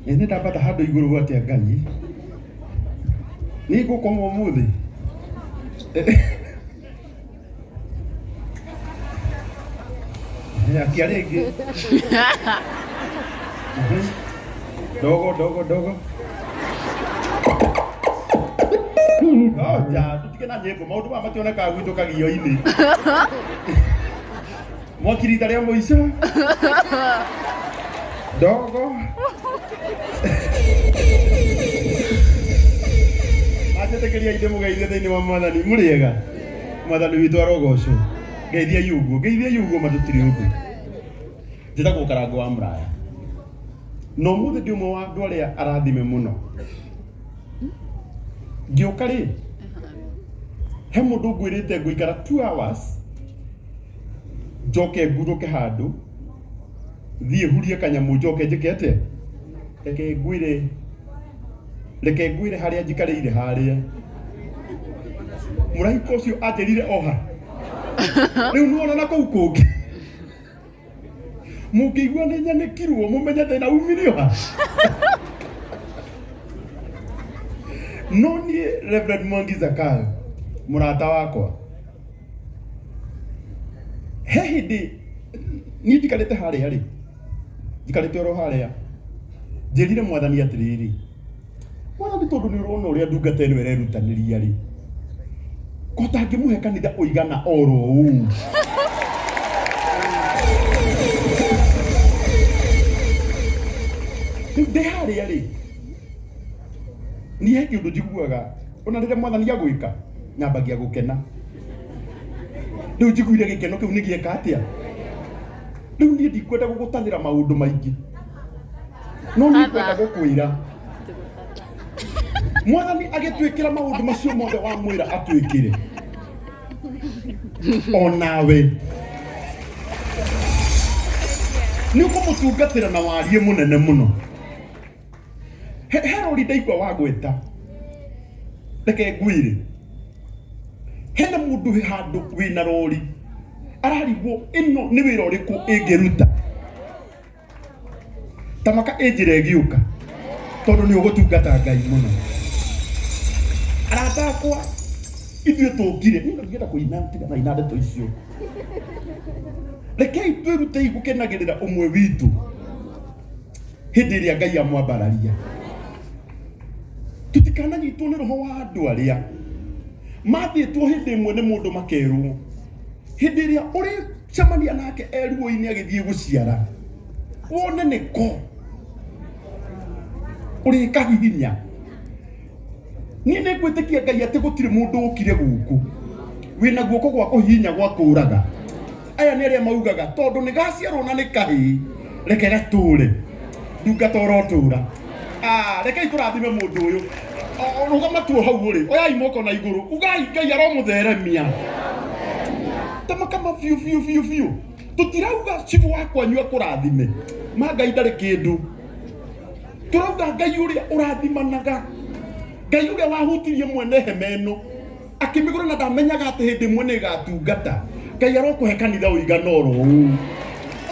Ene ndapata handu iguru gwatia Ngai. Ni ngukoma umuthi. Ya kiarege. Dogo. Ja, tutige na nyimbo maundu ma mationeka gwitu kagio-ini. Mwakirita ria muico. Dogo. Atetekeria inde mugeithie thiini wa Mwathani muriega. Mwathani witu arogocwo. Geithia yugo matutiri ugu. Njitagwo Karango wa Muraya. No muthi ndi umwe wa andu aria arathime muno. Ngioka ri. He mundu ngwirite nguikara 2 hours. Njoke nguruke handu. Thie hurie kanyamu njoke njikete. Reke ngwire haria njikarire haria. Muraika ucio aterire oha. Riu nuona na kou kungi. Mukigua ni nyanekirwo mumenye thina umirio ha. No ni Reverend Mwangi Zakayo murata wakwa. He hindi ni ndikarite haria ri. Ndikarite oro haria. Njirire Mwathani atiriri. Mwathani tondu ni urona uria ndungata ino irerutaniria ri. Kota ngimuhe kanitha uigana oro uu. Ndi haria ri. Ni he kiundu njiguaga ona riria Mwathani agwika nyambagia gukena. Riu njiguire gikeno kiu ni gieka atia. Riu ni ndikwenda gugutanira maundu maingi. No ni kwenda gukwira. Mwathani agitwikira maundu macio mothe wa mwira atwikire. Onawe. Ni ukumutungatira na warie munene muno. Herori ndaigua wagweta. Reke ngwire. Hena mundu handu wina rori. Ararigwo ino ni wira uriku ingiruta. Tamaka ejire giuka. Tondu ni ugutungata Ngai muno. Aratakwa ithuĩ tũngire nĩ ngĩenda kũina na ndeto icio. Rekei twĩrute gũkenagĩrĩra ũmwe witũ hĩndĩ ĩrĩa Ngai amwambararia. Tutikananyitwo nĩ roho wa andũ arĩa mathĩtwo hĩndĩ ĩmwe nĩ mũndũ makerwo. Hĩndĩ ĩrĩa ũrĩ cemania nake eruo-inĩ agĩthiĩ gũciara wone nĩko ũrĩ kahihinya. Ni ngwĩtĩkia Ngai atĩ gũtirĩ mũndũ ũkire gũkũ wĩna guoko gwa kũhihinya gwa kũraga. Aya nĩ arĩa maugaga tondũ nĩ gaciarwo na nĩ kahĩĩ reke gatũre ndungata ũrotũra. Rekei tũrathime mũndũ ũyũ. Rũgama tuo hau ũrĩ oyai moko na igũrũ ugai Ngai aromũtheremia. Tamakama biũ. Tũtirauga cibu wakwa nyua kũrathime ma Ngai ndarĩ kĩndũ. Tũrauga Ngai ũrĩa ũrathimanaga. Ngai ũrĩa wahutirie mwene hema ĩno akĩmĩgũra na ndamenyaga atĩ hĩndĩ ĩmwe nĩ ĩgatungata. Ngai arokũhe kanitha ũigana oro ũũ.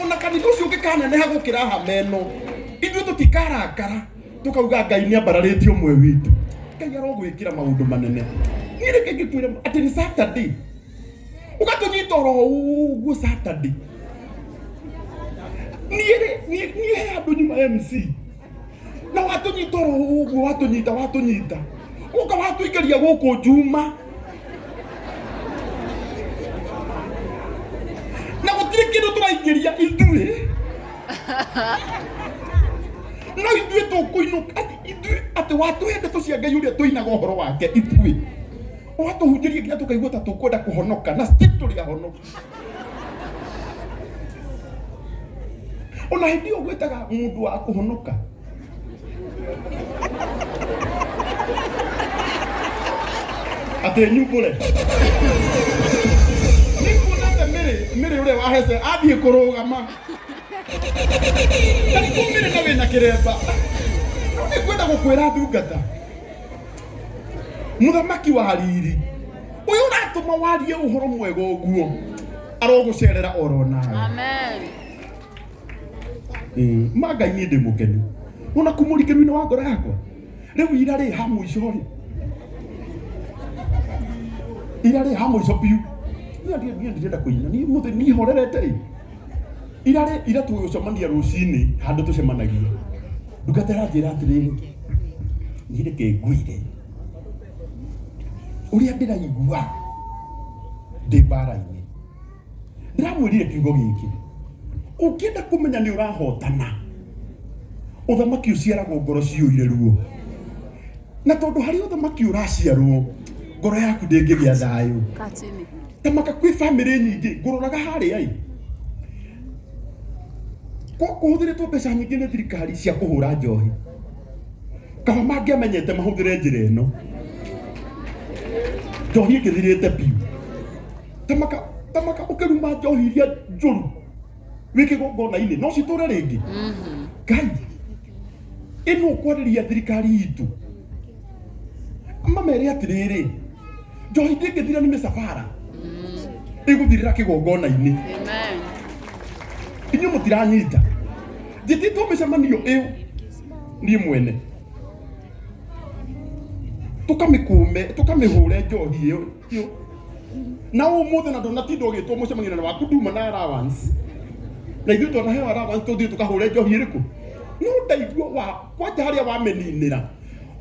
Ona kanitha ũcio ũngĩkaneneha gũkĩra hama ĩno ithuĩ tũtikarakara tũkauga Ngai nĩ ambararĩtie ũmwe witũ. Ngai arogwĩkĩra maũndũ manene. Niĩ reke ngĩkwĩre atĩ nĩ Saturday ũgatũnyita oro ũguo Saturday. Niĩ he andũ nyuma MC na watunyita oro uguo watunyita uka watuikaria guku Juma na gutire kindu turaingiria ithuĩ no ithuĩ tukuinuka atĩ watuhe ndeto cia Ngai ũrĩa tuinaga ũhoro wake ithuĩ watuhunjĩria nginya tukaigua ta tukwenda kũhonoka na tũrĩ ahonoka. Ona hĩndĩ ĩyo gwĩtaga mũndũ wa kũhonoka. Ate nyumbure. Nikuonete mĩrĩ ũrĩa wahece athiĩ kũrũgama. Nĩ kumĩrĩ na wĩna kĩremba. Nĩ kwenda gũkwĩra ndungata. Mũthamaki wa riri. Ũyũ ũratũma warie ũhoro mwega ũguo. Arogũcerera oro nawe. Amen. Ngai nĩ ndĩmũkenu. ona kumurikiru-ini wa ngoro yakwa riu ira ri ha muico ri ira ri ha muico piu ni ndirenda kuina ni muthe ni horerete ri ira tugucemania rucini handu tucemanagia ndugatera njira atiriri ni reke nguire uria ndiraigua ndi mbara-ini ndiramwirire kiugo giki ukienda kumenya ni urahotana uthamaki uciaragwo ngoro ciũire ruo na tondu hari uthamaki uraciarwo ngoro yaku ndĩngĩgĩa thayũ tamaka kwĩ family nyingĩ ngũrũraga harĩa i kũhũthĩrĩtwo mbeca nyingĩ nĩ thirikari cia kũhũra njohi kaba mangĩamenyete mahũthĩre njĩra ĩno njohi ĩkĩthirĩte biũ tamaka ũkĩruma njohi iria njũru wĩ kĩgongona-inĩ no citũre rĩngĩ Ngai ĩno ũkwarĩria thirikari itũ mamere atirĩrĩ njohi ndĩngĩthira nĩ mĩcabara ĩgũthirĩra kĩgongona-inĩ inyuĩ mũtiranyita njĩtĩtwo mĩcemanio ĩyo niĩ mwene tũkamĩhũre njohi ĩyo na ũmũthĩ na ndũnatinda ũgĩtwo mũcemanio waku nduma na allowance na ithuĩ twanaheo allowance tũthiĩ tũkahũre njohi ĩrĩkũ no ndaigua kwanja harĩa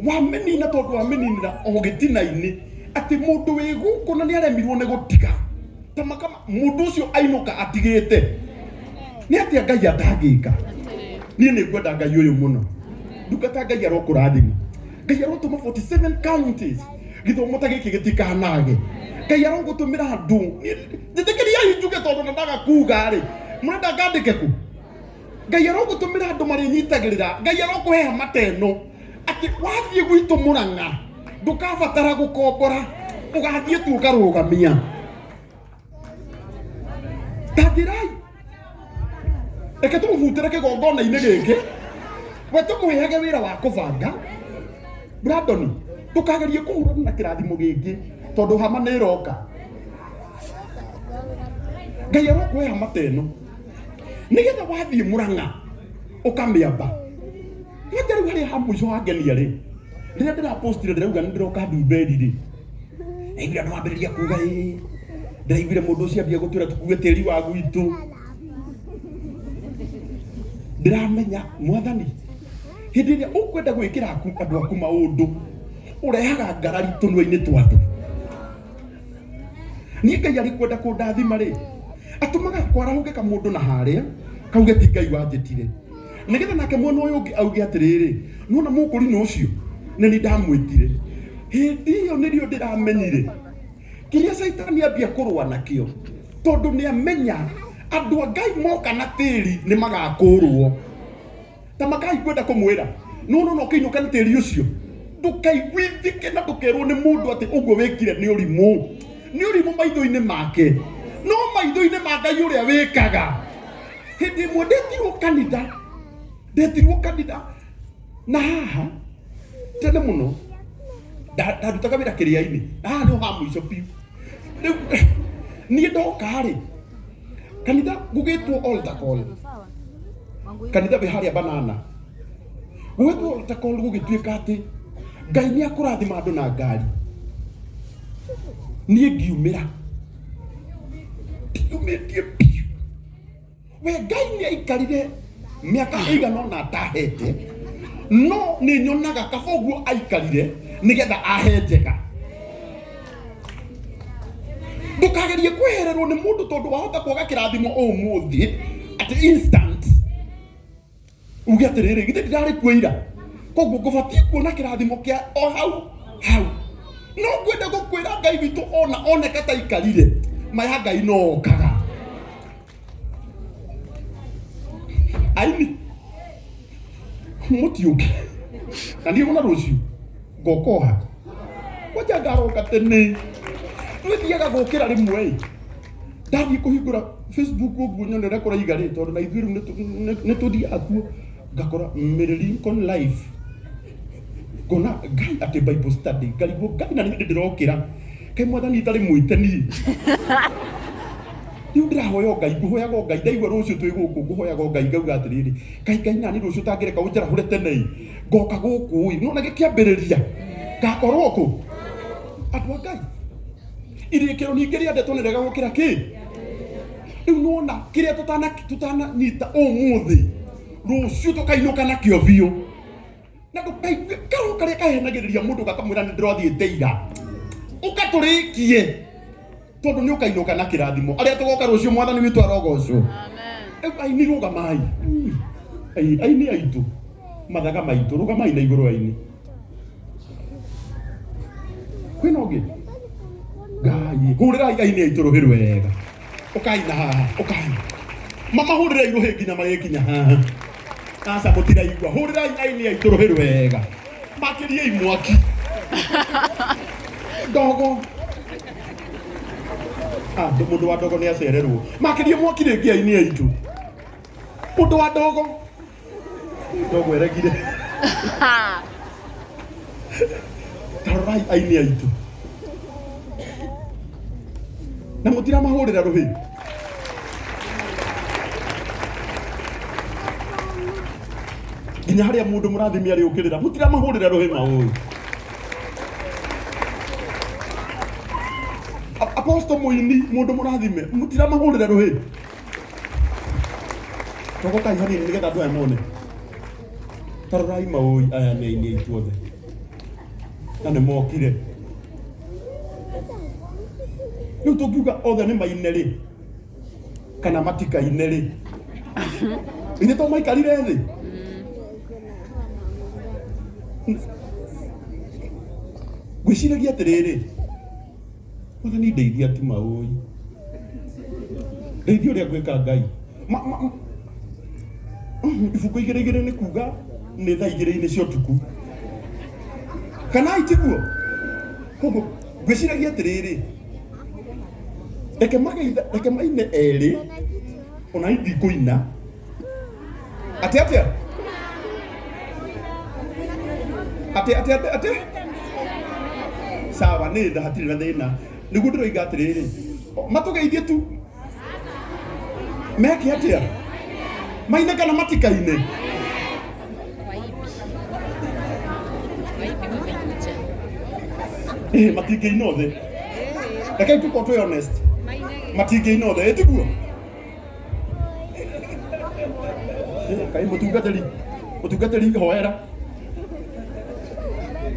wamenina tondũ wameninĩra o gĩtina-inĩ atĩ mũndũ wĩ gũkũ na nĩaremirwo nĩ gũtiga tamaka mũndũ ũcio ainũka atigĩte nĩ atĩa Ngai atangĩka niĩ nĩ ngwenda Ngai ũyũ mũno ndungata Ngai arokũrathima Ngai arotũma 47 counties gĩthomo ta gĩkĩ gĩtikanage Ngai arogũtũmĩra andũ njĩtĩkĩriai njuge tondũ ndandaga kuga-rĩ mũrenda ngandĩke ku Ngai arogũtũmĩra andũ marĩnyitagĩrĩra Ngai arokũheha mateno atĩ wathiĩ gwitũ Mũrang'a ndũkabatara gũkombora ũgathiĩ tu ũkarũgamia tangirai reke tũmũbutĩre kĩgongona-inĩ gĩkĩ we tũmũheage wĩra wa kũbanga Brandon ndũkagerie kũhũrana na kĩrathimo gĩkĩ tondũ hama nĩ ĩroka Ngai arokũheha mateno nĩgetha wathiĩ Mũrang'a ũkamĩamba wanja rĩu harĩa ha mũico wangenia rĩ rĩrĩa ndĩrapostire ndĩrauga nĩ ndĩroka Ndumberi rĩ aigire andũ mambĩrĩria kuga ndĩraiguire mũndũ ũcio ambia gũtwĩra tũkuue tĩri wa gwitũ ndĩramenya Mwathani hĩndĩ ĩrĩa ũkwenda gwĩkĩra andũ aku maũndũ ũrehaga ngarari tũnua-inĩ twatũ niĩ Ngai arĩ kwenda kũndathima rĩ atũmaga kwarahũke mũndũ na harĩa kauge ti Ngai wanjĩtire nĩgetha nake mwena ũyũ ũngĩ auge atĩrĩrĩ nona mũkũrinũ ũcio nĩ niĩ ndamwĩtire hĩndĩ ĩyo nĩrĩo ndĩramenyire kĩrĩa Caitani ambia kũrũa nakĩo tondũ nĩamenya andũ a Ngai moka na tĩri nĩ magakũrwo tamakai kwenda kũmwĩra no ũkĩinũka na tĩri ũcio ndũkaiguithĩke na ndũkerwo nĩ mũndũ atĩ ũguo wĩkire nĩ ũrimũ maitho-inĩ make no maitho-inĩ ma Ngai ũrĩa wĩkaga hĩndĩ ĩmwe ndetirwo kanitha na haha tene mũno ndandutaga wĩra kĩrĩa-inĩ haha nĩho ha mũico biũ rĩu niĩ ndoka-rĩ kanitha gũgĩtwo altar call kanitha wĩ harĩa Banana gũgĩtwo altar call gũgĩtuĩka atĩ Ngai nĩ akũrathima andũ na ngari niĩ ngiumĩra ndiumĩtie biũ we Ngai nĩ aikarire mĩaka ĩigana ũna atahete no nĩ nyonaga kaba ũguo aikarire nĩgetha ahe njega ndũkagerie kwĩhererwo nĩ mũndũ tondũ wahota kwaga kĩrathimo ũmũthĩ atĩ instant uge atĩrĩrĩ githĩ ndirarĩ kuo ira koguo ngũbatiĩ kuona kĩrathimo kĩa o hau no ngwenda gũkwĩra Ngai witũ oneka ta aikarire maya Ngai no okaga aini mũtiũke na niĩ ona rũciũ ngokoha kwanja ngaroka tene twĩthiaga gũkĩra rĩmwe ndathiĩ kũhingũra Facebook ũguo nyonere kũraiga rĩ tondũ na ithuĩ rĩu nĩ tũthiaga kuo ngakora Mary Lincoln live ngona Ngai atĩ Bible study ngarigwo Ngai na nĩ hĩndĩ ndĩrokĩra Kaĩ Mwathani itarĩ mwĩteni Riu ndirahoya Ngai nguhoyaga Ngai ndaigua rucio twi guku nguhoyaga Ngai ngauga atiriri Ngai nani rucio tangireka unjara hure tene ngoka guku nona gikiambiriria ngakorwo ku andu a Ngai irikiro ningi riendetwo ni rega gukira ki riu nona kiria tutana nyita umuthi rucio tukainuka nakio biu na ndukaigue karo karia kahenagiriria mundu gakamwira ni ndirathiite ira ukaturikie tondu ni ukainuka na kirathimo aria tugoka rucio mwathani witu arogocwo amen aini rugamai aini aitu mathaga maitu rugamai na iguru aini kwina ungi Ngai hurirai aini aitu ruhiru wega ukaina haha ukaina mama hurirai ruhi nginya magikinya haha asa mutiraigua hurirai aini aitu ruhiru wega makiriei mwaki dogo mundu wa ndogo ni acererwo makirie mwaki ringi aini aitu mundu wa ndogo eregire tarai aini aitu na mutira mahurira ruhi nginya haria mundu murathimi ari ukirira mutira mahurira ruhi maui Apostle Muini mundu murathime mutira mahurira ruhi togo kai hani ni getha ndwa mone tarai maui aya ni aini aitu othe na ni mokire riu tungiuga othe ni maine ri kana matikaine ri ithe to maikarire thi gwiciragia atiriri mwathani ndeithia ti maui ndeithia uria gwika Ngai ibuku igirigire ni kuga ni thaa igiri-ini cia utuku kana itiguo koguo gwiciragia atiriri reke maine eri ona ndikuina ate sawa ni hatiri na thina niguo ndiroiga atiriri matugeithie tu meke atia maine kana matikaine matingeina othe reke tuko twi honest matingeina othe etiguo kai mutungatiri hoera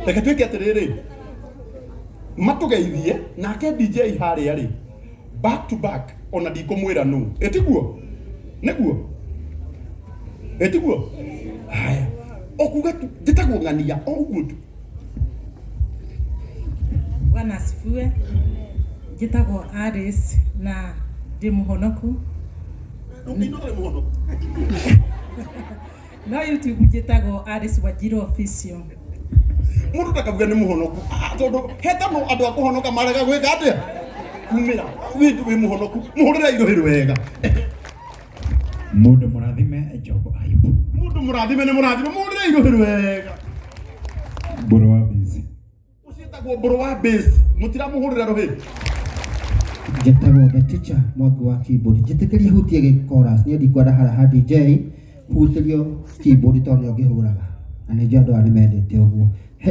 reke twike atiriri matugeithie nake DJ haria ri back to back ona ndikumwira nu etiguo neguo etiguo haya okuga nditagwo ngania oguo tu Bwana asifiwe. Njitagwo Alice na ndi muhonoku no YouTube njitagwo Alice Wanjiru official mundu takavuga ni muhonoku tondu hetano andu akuhonoka marega gwika atia kumira windu wi muhonoku muhurira irohiru wega mundu murathime Job Ayubu mundu murathime ni murathime muhurira irohiru wega mburu wa base ucitagwo mburu wa base mutira muhurira rohi njitagwo the teacher Mwangi wa keyboard njitikiria hutie gi chorus ni ndikwenda hara DJ hutirio keyboard tondu ngihuraga na ni ndio andu ani mendete uguo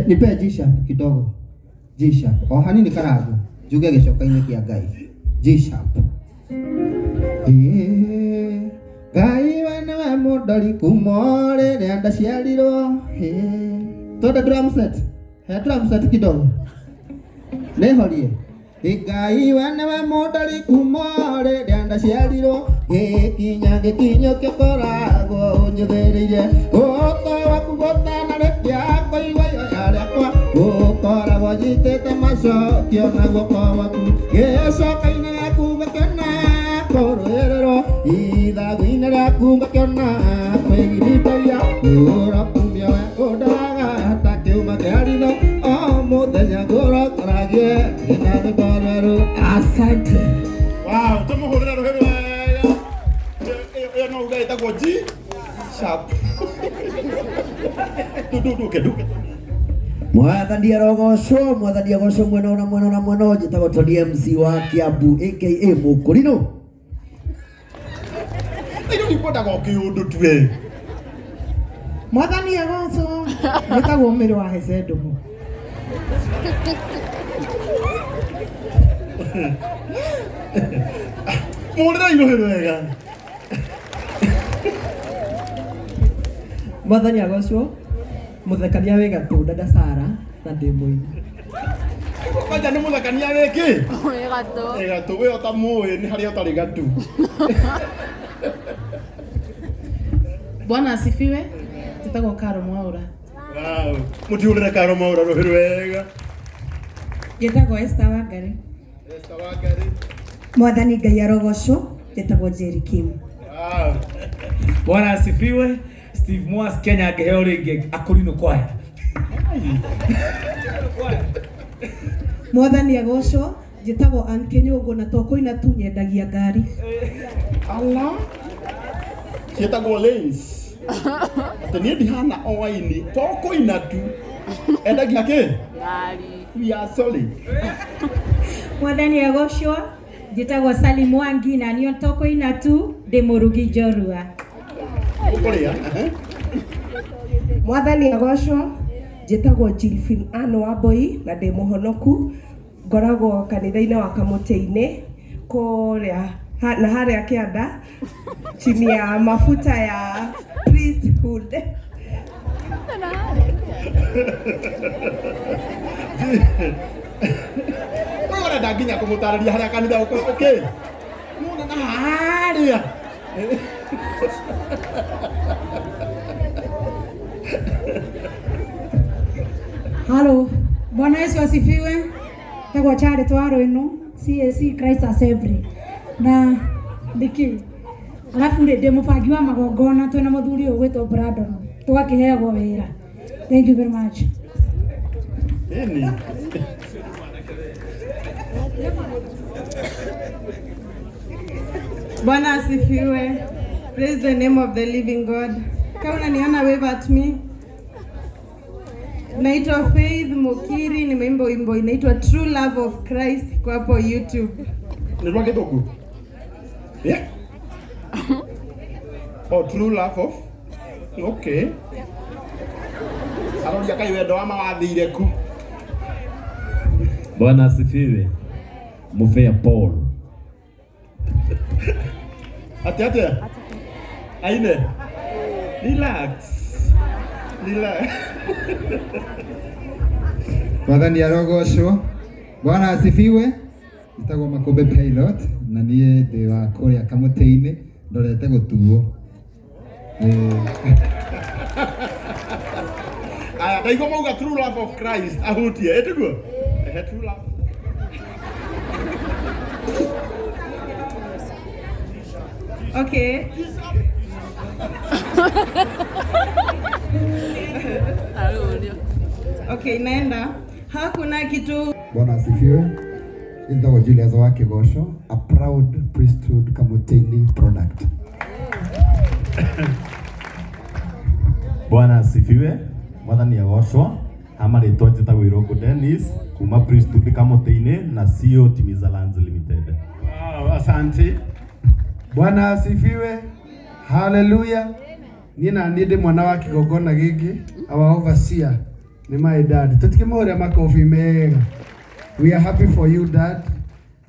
nipe G sharp kidogo G sharp o hanini karago njuge gicoka-ini kia Ngai G sharp Ngai wana wa mudori kumore renda ciarirwo tondu drum set kidogo nehorie Ngai wana wa mudori kumore renda ciarirwo gikinyo kikoragwo nyuthiririe uko waku gotana rekia koigwa yarekwa ukoragwo nyitite macokio na guoko waku gicoka-ini giaku gakena kurwiriro ithagu-ini riaku gakena kwigiritagia urakumia we undaga ta kiuma kia ritho o muthenya ngurokoragie ina thigorweru asante wow tumuhurira ruhiru wega iyo no uga itagwo G sharp duke Mwathani arogocwo mwena njitagwo Tony MC wa Kiambu aka Mukurino Iyo ni kwenda gokiundu twe. Mwathani agoco gitagwo Mĩrũ wa Hezedomu. Murira irohero wega. Mwathani agocwo muthekania wĩ gatũ dada Sara na ndĩ mũini. Kwanja nĩ muthekania wĩki? Wĩ gatũ. Wĩ gatũ we ota muĩ nĩ harĩa ũtarĩ gatũ. Bwana asifiwe. Njĩtagwo Karo Mwaura. Wow. Mũtiũrĩre Karo Mwaura rohero wega. Njĩtagwo Esther Wangari. Esther Wangari. Mwathani Ngai arogocwo. Njĩtagwo Jerry Kim. Wow. Bwana asifiwe. Steve Moas Kenya ngeheo rĩngĩ Akorino kwaya. Mwathani agocwo. Njĩtagwo Ann Kĩnyũngũ na tokũina tu nyendagia ngari. Allah. Ciĩtagwo Lanes. Atĩ niĩ ndihana o waini tokũina tu endagia kĩ? Ngari. We are solid. Mwathani agocwo. Njĩtagwo Salim Wangi na niĩ tokũina tu ndĩ mũrugi njorua. Ũkũrĩa? Mwathani agocwo. Njĩtagwo Jilfin Ann Wambui na ndĩ mũhonoku. Ngoragwo kanitha-inĩ wa Kamũtĩ-inĩ kũrĩa na harĩa kĩanda chini ya mafuta ya priesthood. Wewe ndio nginya kũmũtarĩria harĩa kanitha ũkĩ. Muona na harĩa. Halo, Bwana Yesu asifiwe. Tegwa chare twaro ino CAC Christ Assembly na ndiki alafu ndĩ mũbangi wa magongona twĩna mũthuri ũyũ gwĩtwo Brandon twakĩheagwo wĩra. Thank you very much. Nini? Bwana asifiwe. Praise the name of the living God. Kama unaniona wave at me. Naitwa Faith Mukiri, nimeimba wimbo inaitwa True Love of Christ kwa hapo YouTube. Ni rwake dogo. Yeah. Oh, True Love of. Okay. Aroria kai wendo wa mawathire ku. Bwana asifiwe. Mufea Paul. Ate. Aine. Relax. Mwathani arogocwo. Bwana asifiwe. Njĩtagwo Makũmbĩ Pilot na niĩ ndĩ wa kũrĩa Kamũtĩ-inĩ ndorete gũtuo. Aya, ndaigua mauga True Love of Christ ahutie. Etiguo? True Love. Okay. Okay, naenda. Hakuna kitu. Bwana asifiwe. Njĩtagwo Julius wa Kĩgoco, a proud priesthood Kamũtĩ-inĩ product. Bwana asifiwe. Mwathani agocwo. Amarĩtwo njĩtagwo Irũngũ Dennis kuma priesthood Kamũtĩ-inĩ na CEO Timiza Lands Limited. Wow, asante. Bwana asifiwe. Hallelujah. Nina ndĩ mwana wa kĩgongona gĩkĩ, our overseer nĩ my dad. Tutikĩmũhũrĩra makobi mega. We are happy for you dad.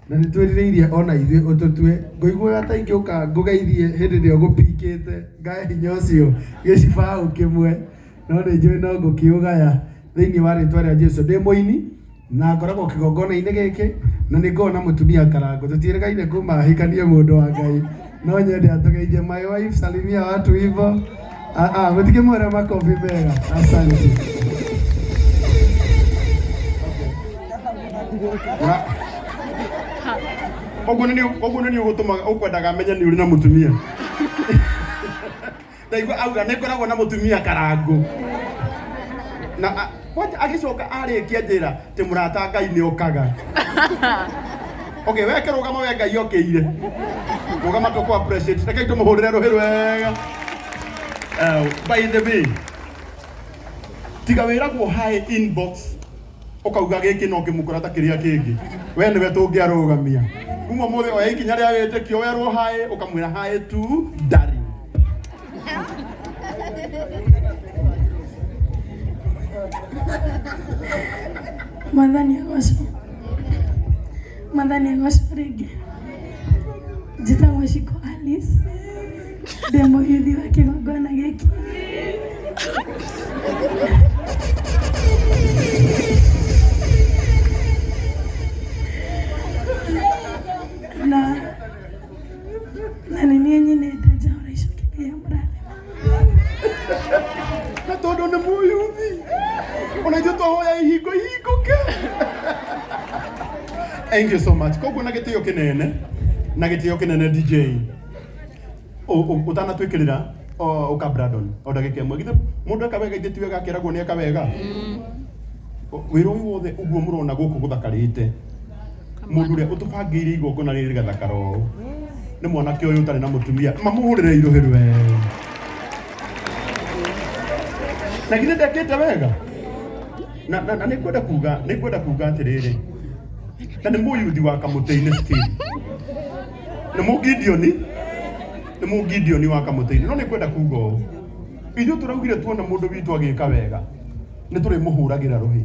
Na nĩ twĩrirĩirie ona ithuĩ ũtũtue. Ngũigua ta ingĩũka ngũgeithie hĩndĩ ĩrĩa ũgũpikĩte. Ngae hinya ũcio gĩcibaũ kĩmwe. No nĩ njũĩ no ngũkĩũgaya thĩinĩ wa rĩtwa rĩa Jesũ. Ndĩ mũini na ngoragwo kĩgongona-inĩ gĩkĩ na nĩ ngoragwo na mũtumia Karango. Tũtiĩrĩgaine kũmahĩkania mũndũ wa Ngai. No nyende atũgeithie my wife, salimia watu hivyo. Mũtikĩmũhũrĩra makobi mega. Asante. Oguo nĩ ũgũtũma ũkwendaga menye nĩ ũrĩ na mũtumia. Ndaigua auga nĩ ngoragwo na mũtumia Karango. Na agĩcoka arĩkia njĩra tĩ mũrata Ngai nĩ okaga. Okay, weke rũgama we Ngai okĩire. Rũgama tũkũ appreciate. Rekei tũmũhũrĩre rũhĩ rwega. By the way, tiga wĩragwo hi inbox ukauga gĩkĩ no kĩmũkora ta kĩrĩa kĩngĩ. We nĩwe tũngĩarũgamia. Kuma mũthĩ oya ikinya rĩa wĩtĩkio werwo hi ukamwĩra hi tu Dari. Madhani agosho rĩngĩ njĩtagwo Shiko Alice ndĩ mũyuthi wa kĩgongona gĩkĩ. na nĩ niĩ nyinĩte njaũra icoki kĩa mũrathima. Na tondũ nĩ mũyuthi ona ithuĩ twahoya ihingũke. Thank you so much. Koguo na gĩtĩo kĩnene DJ ũtanatwĩkĩrĩra ũka Brandon o ndagĩka ĩmwe githĩ mũndũ eka wega ithe tiwe gakĩragwo nĩ eka wega. Wĩra ũyũ wothe ũguo mũrona gũkũ gũthakarĩte mũndũ ũrĩa ũtũbangĩire igongona rĩrĩ gathakara ũũ nĩ mwanake ũyũ ũtarĩ na mũtumia mamũhũrĩre irũhĩ rwe na githĩ ndekĩte wega na nĩngwenda kuga atĩrĩrĩ na nĩ mũyuthi wa Kamũtĩ-inĩ still nĩ mũgideoni wa Kamũtĩ-inĩ no nĩngwenda kuga ũũ ithuĩ tũraugire tuona mũndũ witũ agĩka wega nĩ tũrĩmũhũragĩra rũhĩ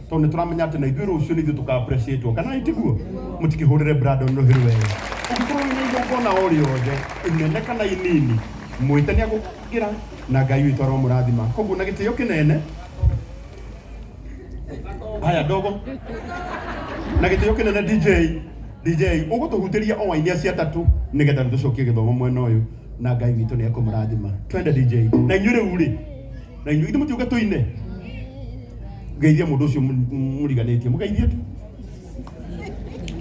tondũ nĩ tũramenya atĩ na ithuĩ rũciũ nĩ ithuĩ tũka-appreciate kana itiguo mũtikĩhũrĩre Brandon rũhĩ rwega ũngĩkorwo wĩna igongona o rĩothe inene kana inini mwĩte nĩ agũkĩra na Ngai witũ aromũrathima. Koguo na gĩtĩo kĩnene haya ndogo na gĩtĩo kĩnene DJ ũgũtũhutĩria o ainia cia tatu nĩgetha tũcokie gĩthomo mwena ũyũ na Ngai witũ nĩ akũmũrathima. Twende DJ na inyuĩ rĩu rĩ na inyuĩ ithe mũtiuga tũine geithia mũndũ ũcio mũriganĩtie mũgeithie tu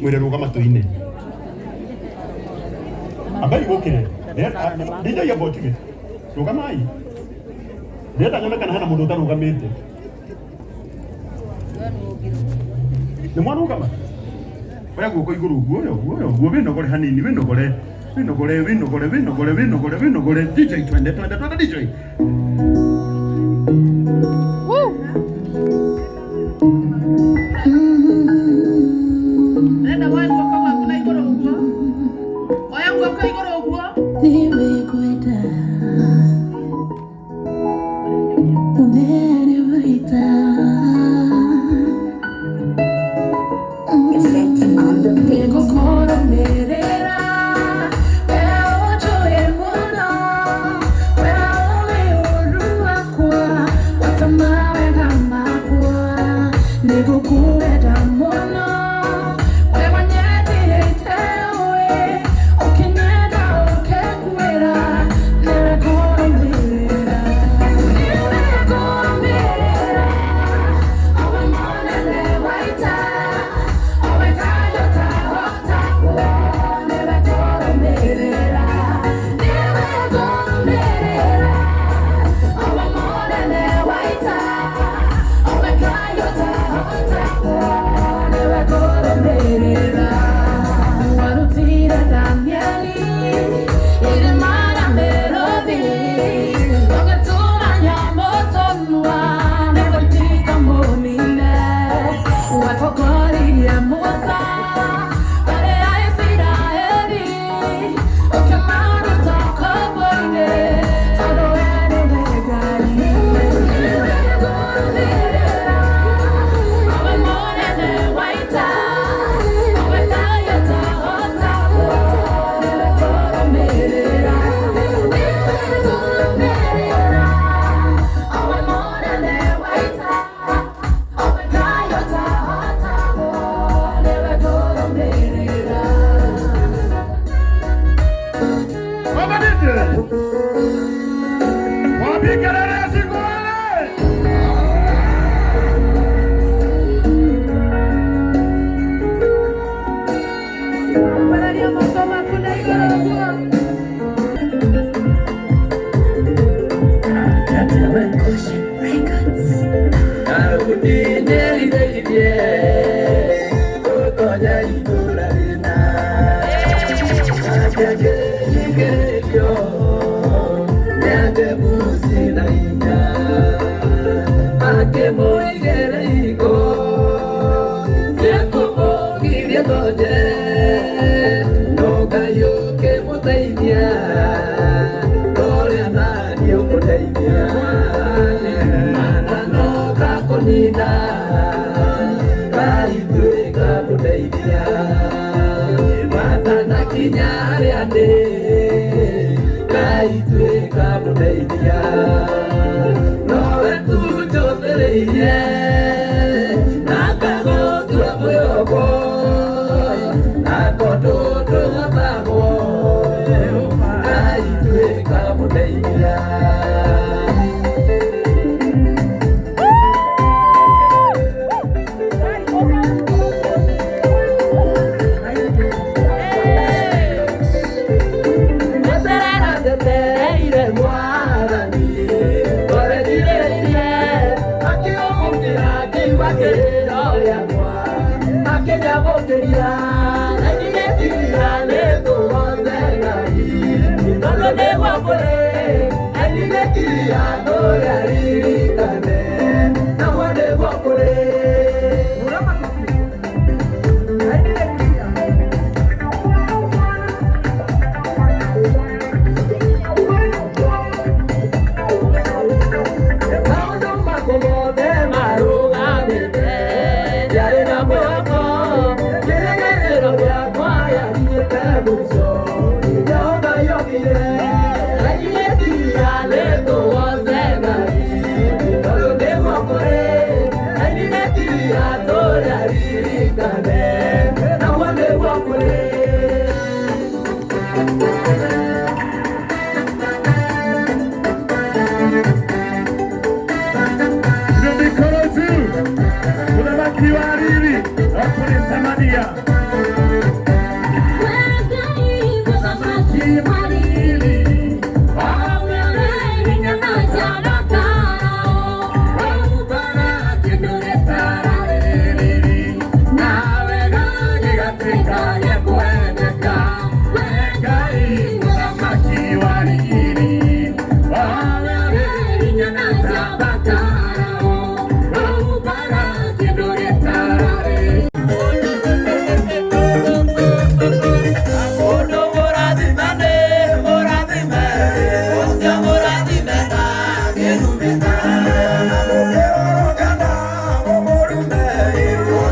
mwĩre rũgama tũine amba igũkĩre DJ abotige rũgamai ndĩrenda nyone kana hena mũndũ ũtarũgamĩte nĩ mwarũgama oya guoko igũrũ guo wĩnogore hanini wĩnogore DJ twende DJ nenda wae guoko waku na igũrũ guo oya guoko igũrũ guo niwe kwenda Yeah. kinyare ande kai tue kamudeithia nowe tu jothereirie na kagotua mwĩhoko na kondondo gatagwo kai tue kamudeithia.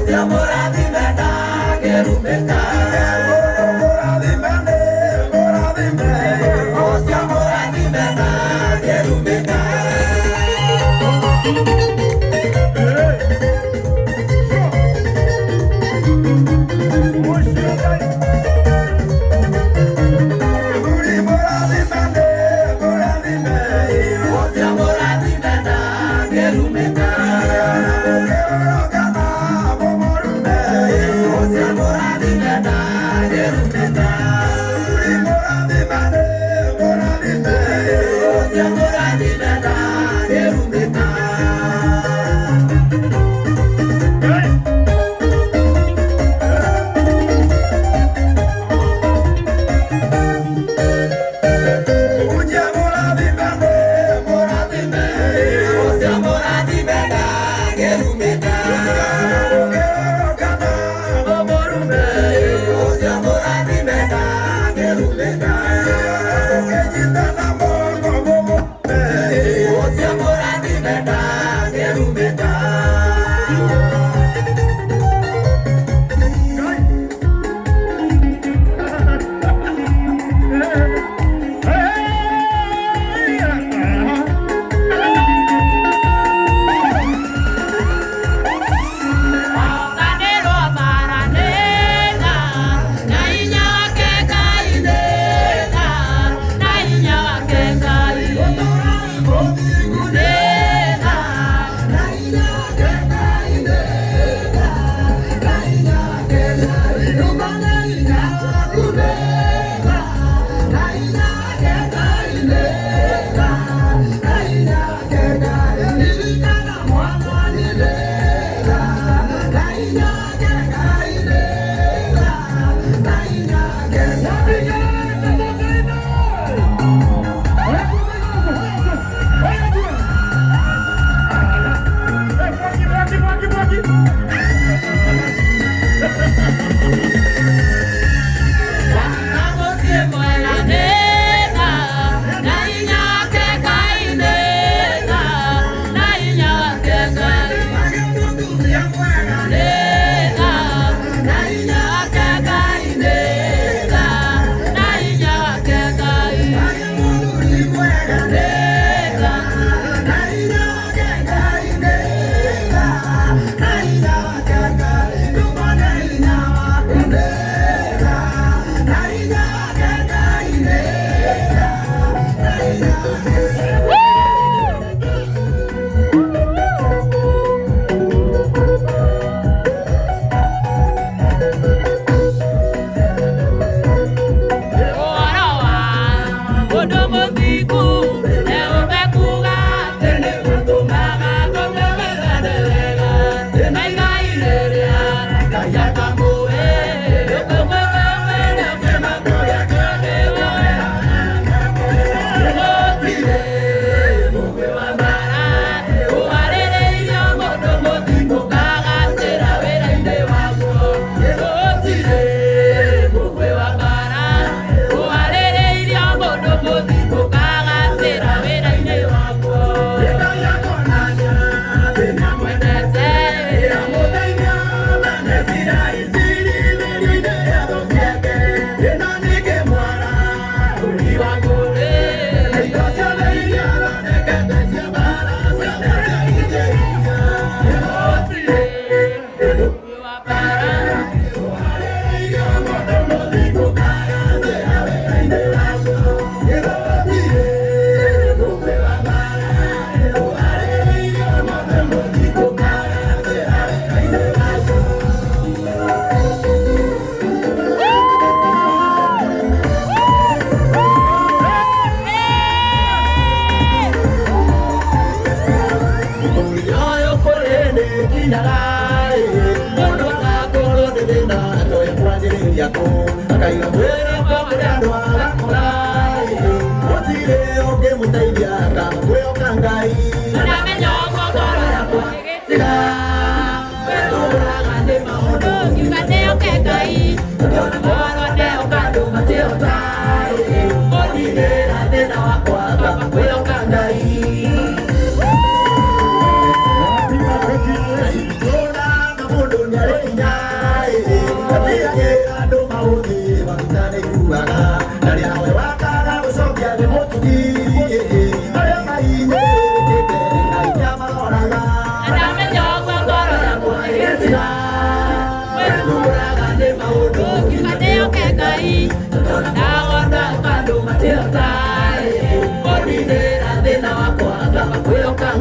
Siamo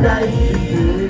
Ngai